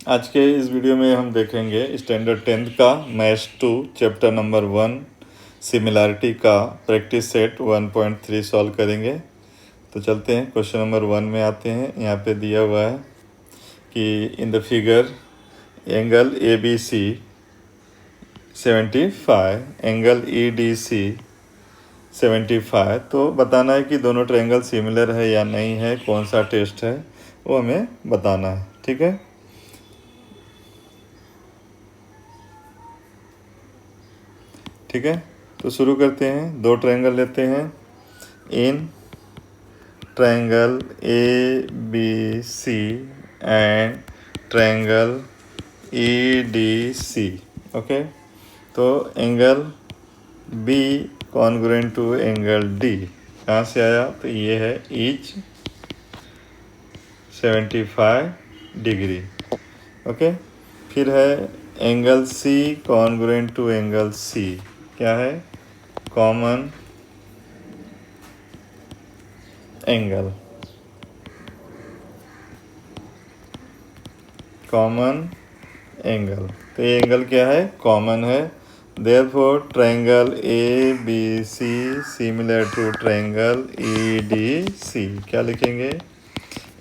आज के इस वीडियो में हम देखेंगे स्टैंडर्ड 10th का मैथ्स 2 चैप्टर नंबर 1 सिमिलैरिटी का प्रैक्टिस सेट 1.3 सॉल्व करेंगे। तो चलते हैं क्वेश्चन नंबर 1 में आते हैं। यहाँ पे दिया हुआ है कि in the figure angle A B C 75, angle E D C 75। तो बताना है कि दोनों ट्रायंगल सिमिलर है या नहीं है, कौन सा टेस्ट है वो हमें बताना है। ठीक है, ठीक है। तो शुरू करते हैं। दो ट्रायंगल लेते हैं। In triangle A B C and triangle E D C. Okay, तो angle B congruent to angle D कहाँ से आया? तो ये है ईच 75 डिग्री। ओके, फिर है angle C congruent to angle C. क्या है? Common angle, common angle. तो ये एंगल क्या है? कॉमन है। Therefore triangle A B C similar to triangle E D C. क्या लिखेंगे?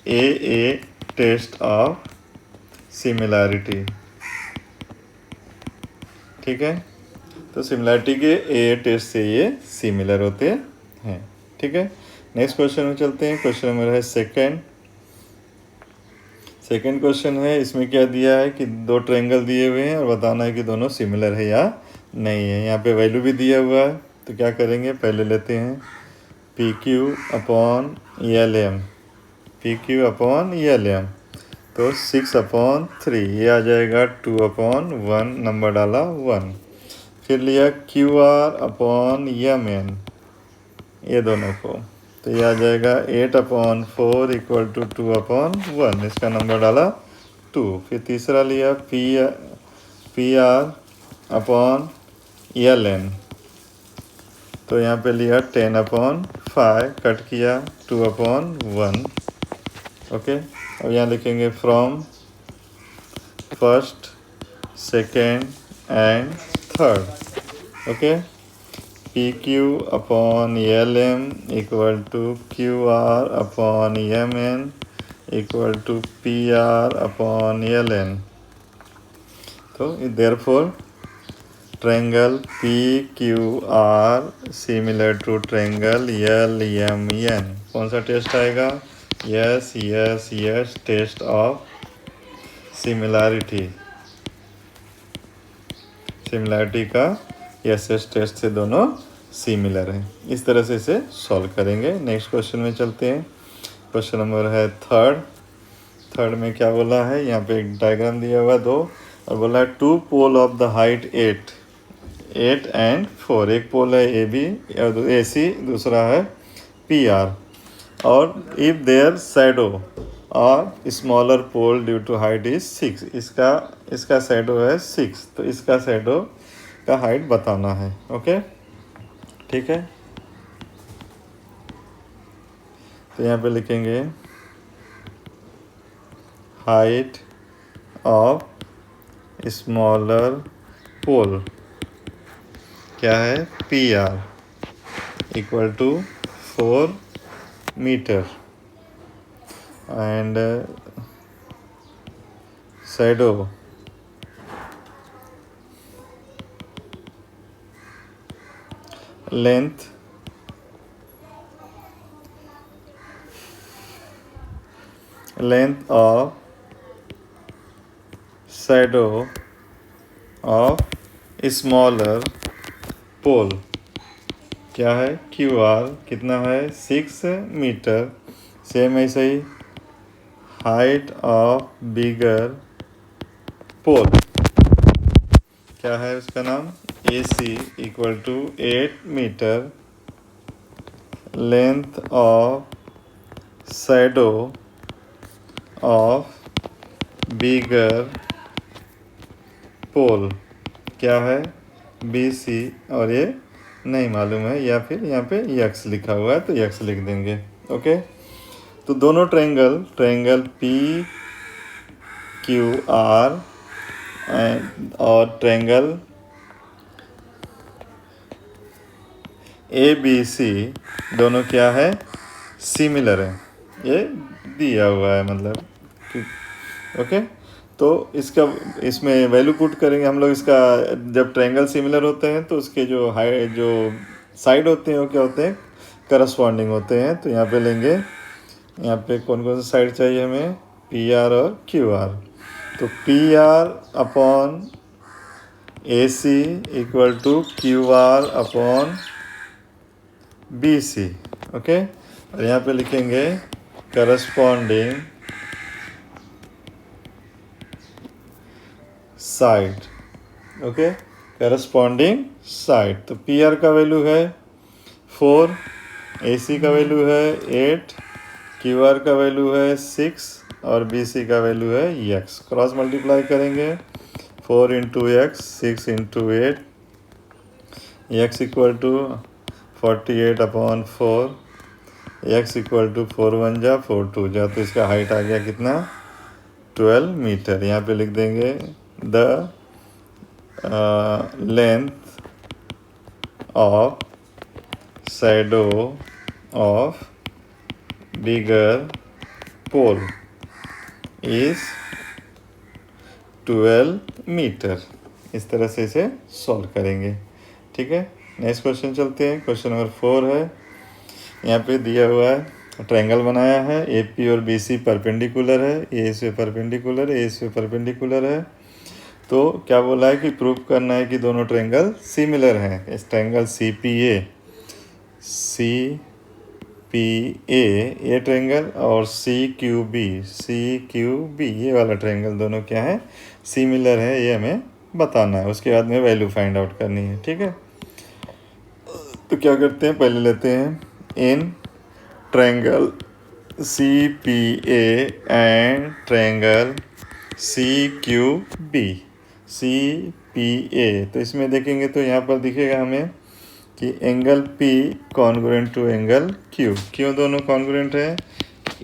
A test of similarity. ठीक है, तो सिमिलैरिटी के ए टेस्ट से ये सिमिलर होते हैं। ठीक है, नेक्स्ट क्वेश्चन में चलते हैं। क्वेश्चन नंबर है सेकंड क्वेश्चन है। इसमें क्या दिया है कि दो ट्रायंगल दिए हुए हैं और बताना है कि दोनों सिमिलर है या नहीं है। यहाँ पे वैल्यू भी दिया हुआ है। तो क्या करेंगे? पहले लेते हैं P Q upon L M. P Q upon L M, तो 6/3 ये आ जाएगा 2/1, नंबर डाला 1। फिर लिया Q R upon M N, ये दोनों को, तो ये आ जाएगा 8/4 इक्वल टू 2/1, इसका नंबर डाला 2। फिर तीसरा लिया P R upon L N, तो यहाँ पे लिया 10/5, कट किया 2/1। ओके, अब यहाँ लिखेंगे from first, second and third. Okay, P Q upon L M equal to Q R upon M N equal to P R upon L N. तो therefore triangle P Q R similar to triangle L M N. कौन सा test आएगा? Yes yes yes, test of similarity. Similarity का yes yes test से दोनों similar हैं। इस तरह से इसे सॉल्व करेंगे। नेक्स्ट क्वेश्चन में चलते हैं। क्वेश्चन नंबर है थर्ड में क्या बोला है? यहाँ पे एक डायग्राम दिया हुआ दो, और बोला है two pole of the height 8 and 4। एक पोल है ए बी और ए सी, दूसरा है पी आर। और इफ देयर शैडो और smaller pole due to height is 6। इसका शैडो है 6, तो इसका शैडो का हाइट बताना है। ओके, ठीक है। तो यहाँ पे लिखेंगे हाइट ऑफ स्मॉलर पोल क्या है? P R equal to 4 metre and shadow length of shadow of smaller pole क्या है? क्यू आर कितना है? 6 मीटर। सेम ऐसे ही हाइट ऑफ बिगर पोल क्या है? उसका नाम A C equal to 8 metre. Length of shadow of bigger pole क्या है? बी सी, और ये नहीं मालूम है, या फिर यहाँ पे यक्स लिखा हुआ है तो यक्स लिख देंगे। ओके, तो दोनों triangle P Q are and और ट्रायंगल ए बी सी दोनों क्या है, सिमिलर है, ये दिया हुआ है मतलब, ओके। तो इसका इसमें वैल्यू पुट करेंगे हम लोग इसका। जब ट्रायंगल सिमिलर होते हैं तो उसके जो जो साइड होते हैं वो क्या होते हैं, करस्पॉन्डिंग होते हैं। तो यहाँ पे लेंगे, यहाँ पे कौन कौन सा साइड चाहिए हमें, पी आर और क्यू आर। तो P R upon A C equal to Q R upon B C, okay. और यहाँ पे लिखेंगे corresponding side, okay, corresponding side. तो पी आर का वैल्यू है 4, ए सी का वैल्यू है 8, क्यू आर का वैल्यू है 6 और बी सी का वैल्यू है एक्स। क्रॉस मल्टीप्लाई करेंगे, 4 into X, 6 into 8, X equal to 48 upon 4, X equal to 4 1 जा 4 2 जा। तो इसका हाइट आ गया कितना, 12 मीटर। यहाँ पे लिख देंगे the length of shadow of bigger pole is 12 metre. इस तरह से इसे सॉल्व करेंगे, ठीक है। नेक्स्ट क्वेश्चन चलते हैं। क्वेश्चन नंबर 4 है, यहाँ पे दिया हुआ है ट्रायंगल बनाया है, ए पी और बी सी परपेंडिकुलर है, ए इस पे परपेंडिकुलर है, ए इस पे परपेंडिकुलर है। तो क्या बोला है कि प्रूव करना है कि दोनों ट्रायंगल सिमिलर हैं। इस ट्रायंगल सी पी ए ये ट्रायंगल और सी क्यू बी ये वाला ट्रायंगल दोनों क्या है, सिमिलर है, ये हमें बताना है। उसके बाद में वैल्यू फाइंड आउट करनी है, ठीक है। तो क्या करते हैं, पहले लेते हैं in triangle C P A and triangle C Q B, C P A. तो इसमें देखेंगे तो यहाँ पर दिखेगा हमें कि angle P congruent to angle Q, क्यों दोनों कॉन्ग्रुएंट है,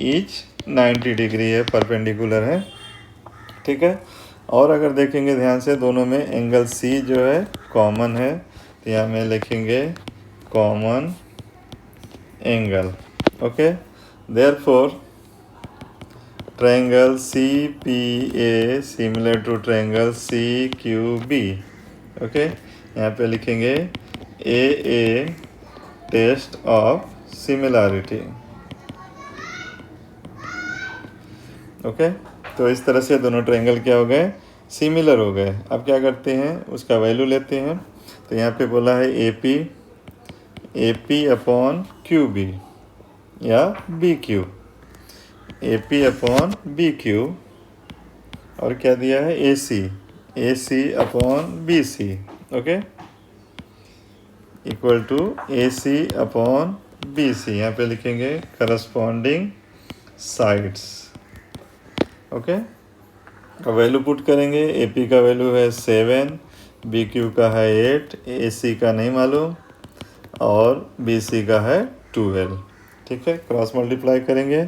ईच 90 डिग्री है, परपेंडिकुलर है, ठीक है। और अगर देखेंगे ध्यान से दोनों में एंगल C जो है कॉमन है, तो यहाँ में लिखेंगे common angle, okay. Therefore triangle C P A similar to triangle C Q B, okay. यहाँ पे लिखेंगे a test of similarity, okay. तो इस तरह से दोनों ट्रायंगल क्या हो गए, सिमिलर हो गए। अब क्या करते हैं, उसका वैल्यू लेते हैं। तो यहाँ पे बोला है A P upon Q B या B Q, A P upon B Q, और क्या दिया है A C upon B C, okay, equal to A C upon B C. यहाँ पे लिखेंगे करस्पॉन्डिंग साइड्स, ओके। अब वैल्यू पुट करेंगे, ए पी का वैल्यू है 7, बी क्यू का है 8, ए सी का नहीं मालूम और बी सी का है 12, ठीक है। क्रॉस मल्टीप्लाई करेंगे,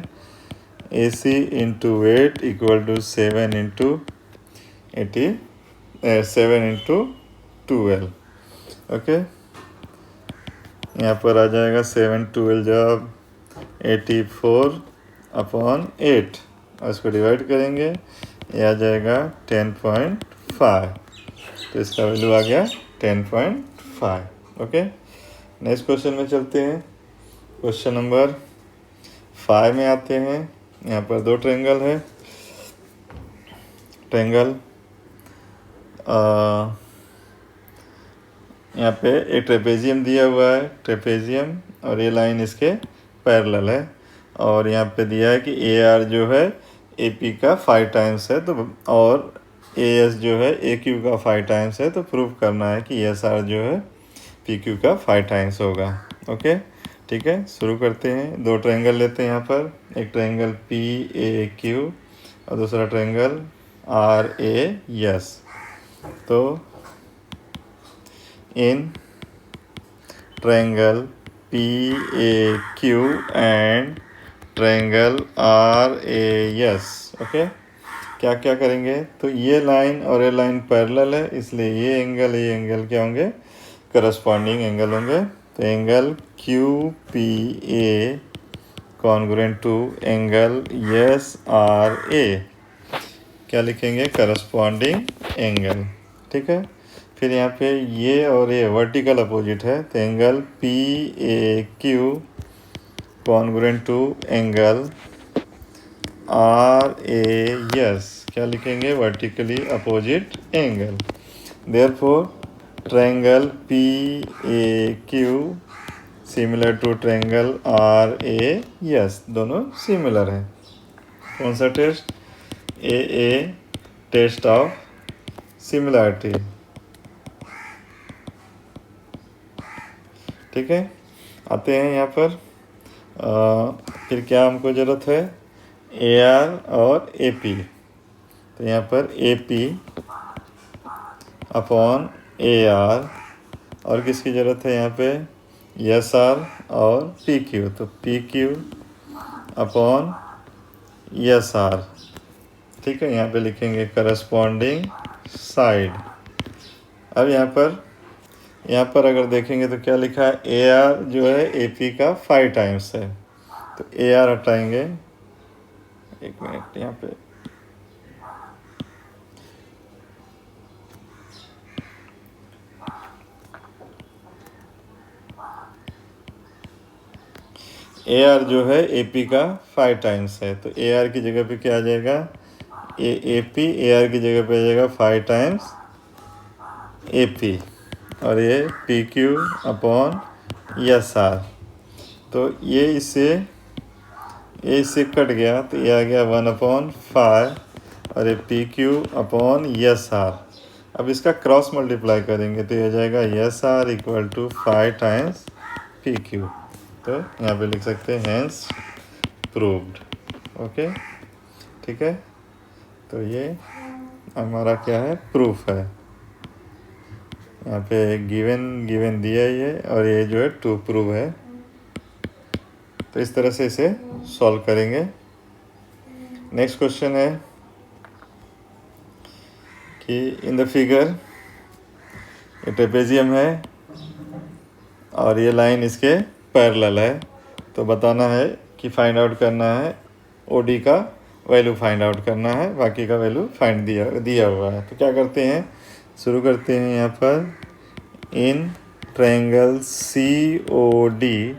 A C into 8 equal to 7 into 12, okay. यहाँ पर आ जाएगा 7 12 जब 84 अपॉन 8, और इसको डिवाइड करेंगे, ये आ जाएगा 10.5। तो इसका वैल्यू आ गया 10.5, ओके। नेक्स्ट क्वेश्चन में चलते हैं। क्वेश्चन नंबर 5 में आते हैं। यहाँ पर दो ट्रायंगल है, ट्रायंगल यहाँ पे एक ट्रेपेजियम दिया हुआ है, ट्रेपेजियम, और ये लाइन इसके पैरेलल है। और यहाँ पे दिया है कि ए आर जो है ए पी का 5 टाइम्स है, तो और ए एस जो है ए क्यू का 5 टाइम्स है। तो प्रूव करना है कि एस आर जो है पी क्यू का 5 टाइम्स होगा, ओके, ठीक है। शुरू करते हैं। दो ट्रायंगल लेते हैं यहाँ पर, एक ट्रायंगल पी ए क्यू और दूसरा ट्रायंगल आर ए एस। तो in triangle P A Q and triangle R A S, okay, क्या क्या करेंगे, तो ये लाइन और ये लाइन पैरेलल है, इसलिए ये एंगल क्या होंगे, करस्पॉन्डिंग एंगल होंगे। तो angle Q P A congruent to angle S R A, क्या लिखेंगे, करस्पॉन्डिंग एंगल। ठीक है, फिर यहाँ पे ये और ये वर्टिकल अपोजिट है, तो angle P A Q congruent to angle R A S, क्या लिखेंगे, vertically opposite angle. Therefore triangle P A Q similar to triangle R A S, दोनों सिमिलर है। कौन सा test, a test of similarity. ठीक है, आते हैं यहाँ पर फिर क्या हमको ज़रूरत है, ए आर और ए पी। तो यहाँ पर ए पी अपॉन ए आर, और किसकी ज़रूरत है यहाँ पे, एस आर और पी क्यू। तो P Q upon S are. ठीक है, यहाँ पे लिखेंगे करस्पॉन्डिंग साइड। अब यहाँ पर अगर देखेंगे तो क्या लिखा है, ए आर जो है ए पी का 5 टाइम्स है, तो ए आर हटाएंगे, एक मिनट यहाँ पे, ए आर जो है ए पी का 5 टाइम्स है, तो ए आर की जगह पे क्या आ जाएगा, ए पी, ए आर की जगह पे आ जाएगा 5 टाइम्स ए पी, और ये P Q upon S are. तो ये इससे कट गया, तो ये आ गया 1/5, और ये P Q upon S R. अब इसका क्रॉस मल्टीप्लाई करेंगे तो ये आ जाएगा S R equal to 5 times P Q. तो यहाँ पे लिख सकते हैं हेंस प्रूव्ड। ओके, ठीक है, तो ये हमारा क्या है, प्रूफ है। यहाँ पे गिवन दिया ही है, और ये जो है टू प्रूव है। तो इस तरह से इसे सॉल्व करेंगे। नेक्स्ट क्वेश्चन है कि इन द फिगर ये ट्रेपेजियम है और ये लाइन इसके पैरेलल है, तो बताना है कि फाइंड आउट करना है, ओडी का वैल्यू फाइंड आउट करना है, बाकी का वैल्यू फाइंड दिया हुआ है। तो क्या करते हैं, शुरू करते हैं यहाँ पर in triangle C O D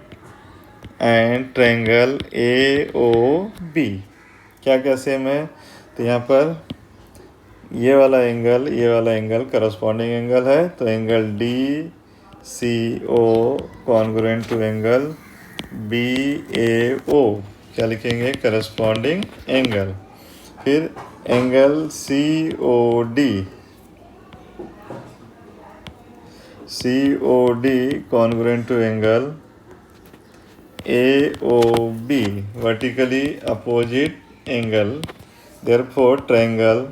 and triangle A O B, क्या क्या सेम है, तो यहाँ पर ये वाला एंगल करस्पॉन्डिंग एंगल है, तो angle D C O congruent to angle B A O, क्या लिखेंगे, करस्पॉन्डिंग एंगल। फिर angle C O D congruent to angle A O B, vertically opposite angle. Therefore triangle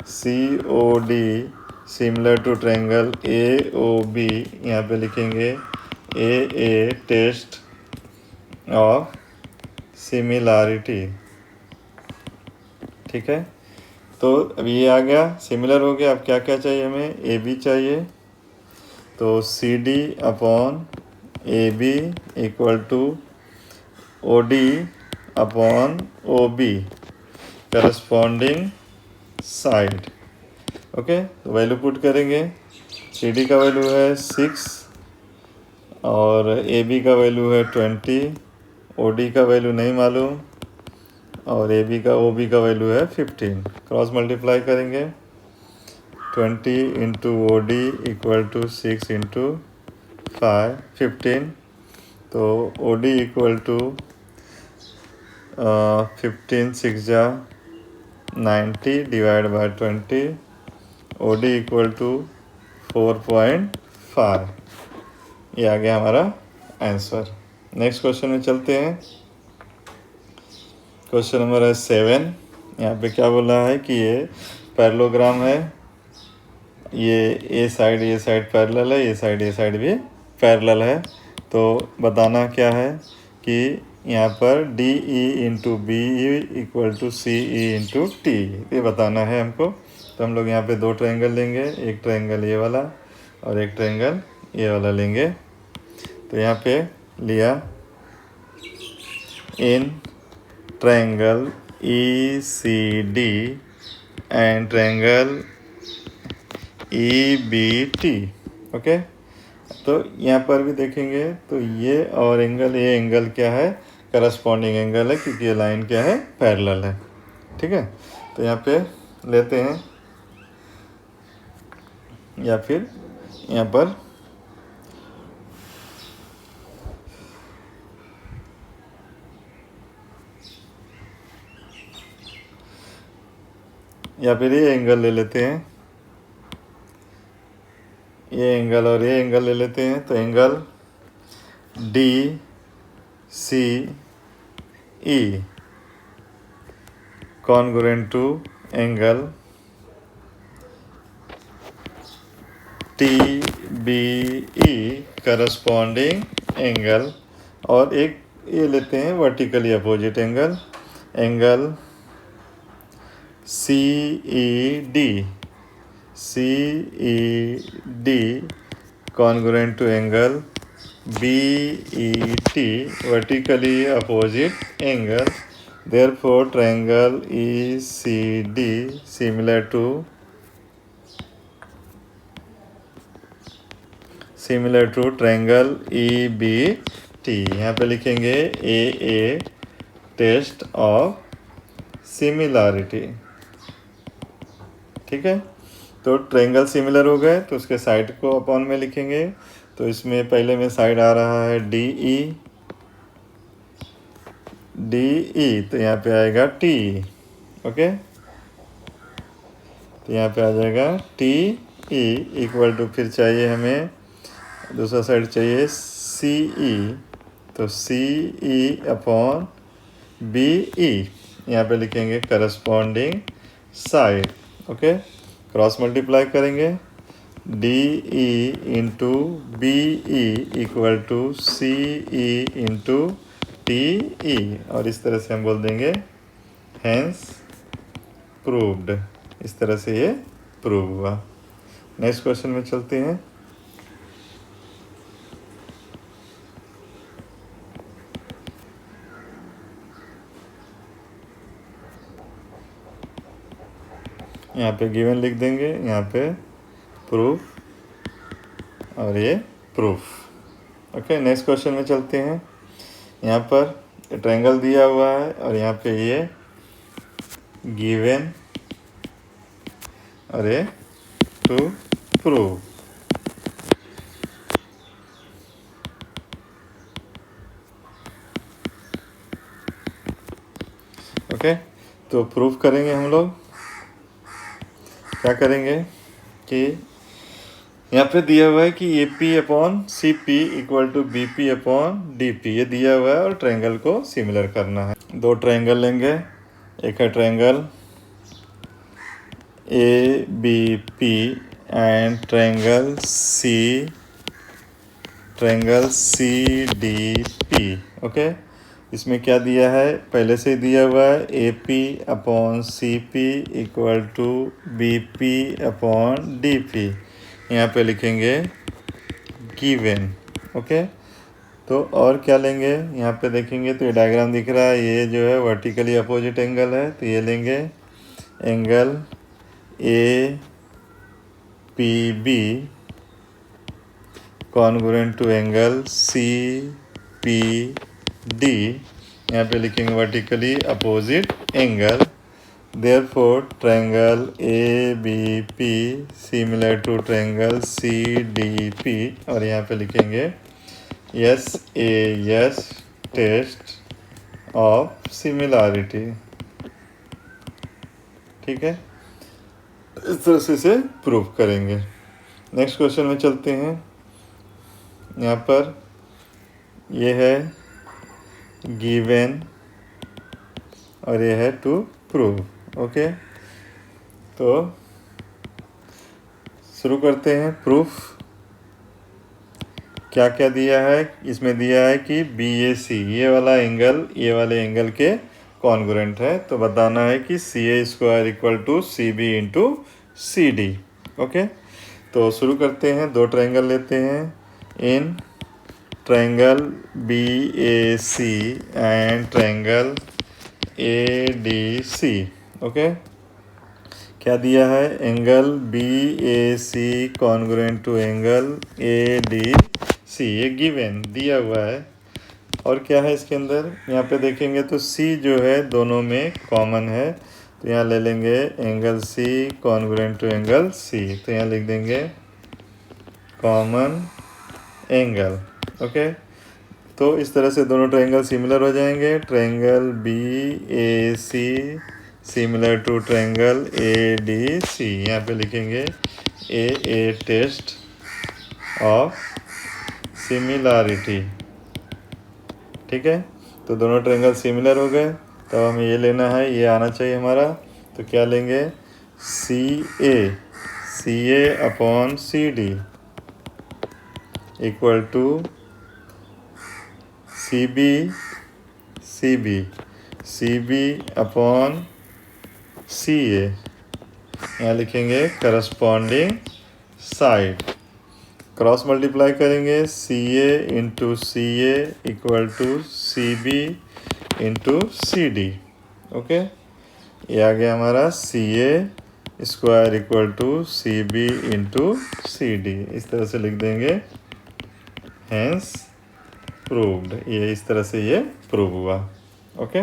C O D similar to triangle A O B, यहाँ पे लिखेंगे a test of similarity. ठीक है, तो अब ये आ गया, सिमिलर हो गया। अब क्या क्या चाहिए हमें, ए बी चाहिए, तो C D upon A B equal to O D upon O B, corresponding side. Okay, तो वैल्यू पुट करेंगे, सी डी का वैल्यू है 6 और ए बी का वैल्यू है 20, ओ डी का वैल्यू नहीं मालूम, और ओ बी का वैल्यू है 15। क्रॉस मल्टीप्लाई करेंगे, 20 into O D equal to 6 into 5 15, तो ओ डी इक्वल टू 15 6 जा 90 divide by 20, O D equal to 4.5। ये आ गया हमारा आंसर। नेक्स्ट क्वेश्चन में चलते हैं। क्वेश्चन नंबर है 7। यहाँ पे क्या बोला है कि ये पैरेललोग्राम है, ये साइड पैरेलल है, ये साइड भी पैरेलल है। तो बताना क्या है कि यहाँ पर D E into B equal to C E into T, ये बताना है हमको। तो हम लोग यहाँ पे दो ट्रायंगल लेंगे, एक ट्रायंगल ये वाला और एक ट्रायंगल ये वाला लेंगे। तो यहाँ पे लिया in triangle E C D and triangle E B T. Okay, तो यहाँ पर भी देखेंगे तो ये और एंगल, ये एंगल क्या है, करस्पॉन्डिंग एंगल है, क्योंकि ये लाइन क्या है, पैरेलल है। ठीक है, तो यहाँ पे लेते हैं, या फिर यहाँ पर ये एंगल ले लेते हैं, ये एंगल और ये एंगल ले लेते हैं। तो angle D C E congruent to angle T B E corresponding angle, और एक ये लेते हैं vertically opposite angle, angle C E D congruent to angle B E T vertically opposite angle. Therefore triangle E C D similar to triangle E B T. यहाँ पे लिखेंगे a test of similarity. ठीक है, तो triangle similar हो गए, तो उसके साइड को अपॉन में लिखेंगे। तो इसमें पहले में साइड आ रहा है डी ई, तो यहाँ पे आएगा टी। ओके, तो यहाँ पे आ जाएगा टी ई इक्वल टू, फिर चाहिए हमें दूसरा साइड चाहिए सी ई, तो सी ई अपॉन बी ई, यहाँ पे लिखेंगे corresponding side. Okay, cross multiply करेंगे, D E into B E equal to C E into T E, और इस तरह से हम बोल देंगे हैंस प्रूव्ड। इस तरह से ये प्रूव हुआ। नेक्स्ट क्वेश्चन में चलते हैं। यहाँ पे गिवन लिख देंगे, यहाँ पे प्रूफ और ये प्रूफ। ओके, नेक्स्ट क्वेश्चन में चलते हैं। यहाँ पर ट्रायंगल दिया हुआ है और यहाँ पे ये गिवन और ये टू प्रूव। ओके, तो प्रूफ करेंगे हम लोग। क्या करेंगे कि यहाँ पे दिया हुआ है कि A P upon C P equal to B P upon D P, ये दिया हुआ है और ट्रायंगल को सिमिलर करना है। दो ट्रायंगल लेंगे, एक है triangle A B P and triangle C D P. Okay, इसमें क्या दिया है, पहले से दिया हुआ है A P upon C P equal to B P upon D P, यहाँ पे लिखेंगे गिवन। ओके, तो और क्या लेंगे, यहाँ पे देखेंगे तो ये डायग्राम दिख रहा है, ये जो है वर्टिकली अपोजिट एंगल है, तो ये लेंगे angle A P B congruent to angle C P D, यहाँ पे लिखेंगे vertically opposite angle. Therefore triangle A B P similar to triangle C D P, और यहाँ पे लिखेंगे एस टेस्ट ऑफ सिमिलरिटी। ठीक है, इस तरह से इसे प्रूव करेंगे। नेक्स्ट क्वेश्चन में चलते हैं। यहाँ पर ये है गिवन और ये है टू प्रूव। ओके, तो शुरू करते हैं प्रूफ। क्या क्या दिया है, इसमें दिया है कि BAC ये वाले एंगल के कॉन्ग्रुएंट है। तो बताना है कि CA² equal to CB into CD। Okay, तो शुरू करते हैं। दो ट्रायंगल लेते हैं। In triangle BAC and triangle ADC। Okay, क्या दिया है, angle BAC congruent to angle ADC, ये गिवन दिया हुआ है। और क्या है इसके अंदर, यहाँ पे देखेंगे तो C जो है दोनों में कॉमन है, तो यहाँ ले लेंगे angle C congruent to angle C, तो यहाँ लिख देंगे कॉमन एंगल। ओके, तो इस तरह से दोनों ट्रायंगल सिमिलर हो जाएंगे। Triangle BAC similar to triangle ADC, यहाँ पे लिखेंगे A टेस्ट ऑफ सिमिलरिटी। ठीक है, तो दोनों ट्रायंगल सिमिलर हो गए। तो हमें ये लेना है, ये आना चाहिए हमारा। तो क्या लेंगे, CA upon CD equal to CB upon CA, यहाँ लिखेंगे करस्पॉन्डिंग साइड। क्रॉस मल्टीप्लाई करेंगे, CA into CA equal to CB into CD। Okay, ये आ गया हमारा CA² equal to CB into CD। इस तरह से लिख देंगे, हैंस प्रूव्ड। ये इस तरह से ये प्रूव हुआ। ओके।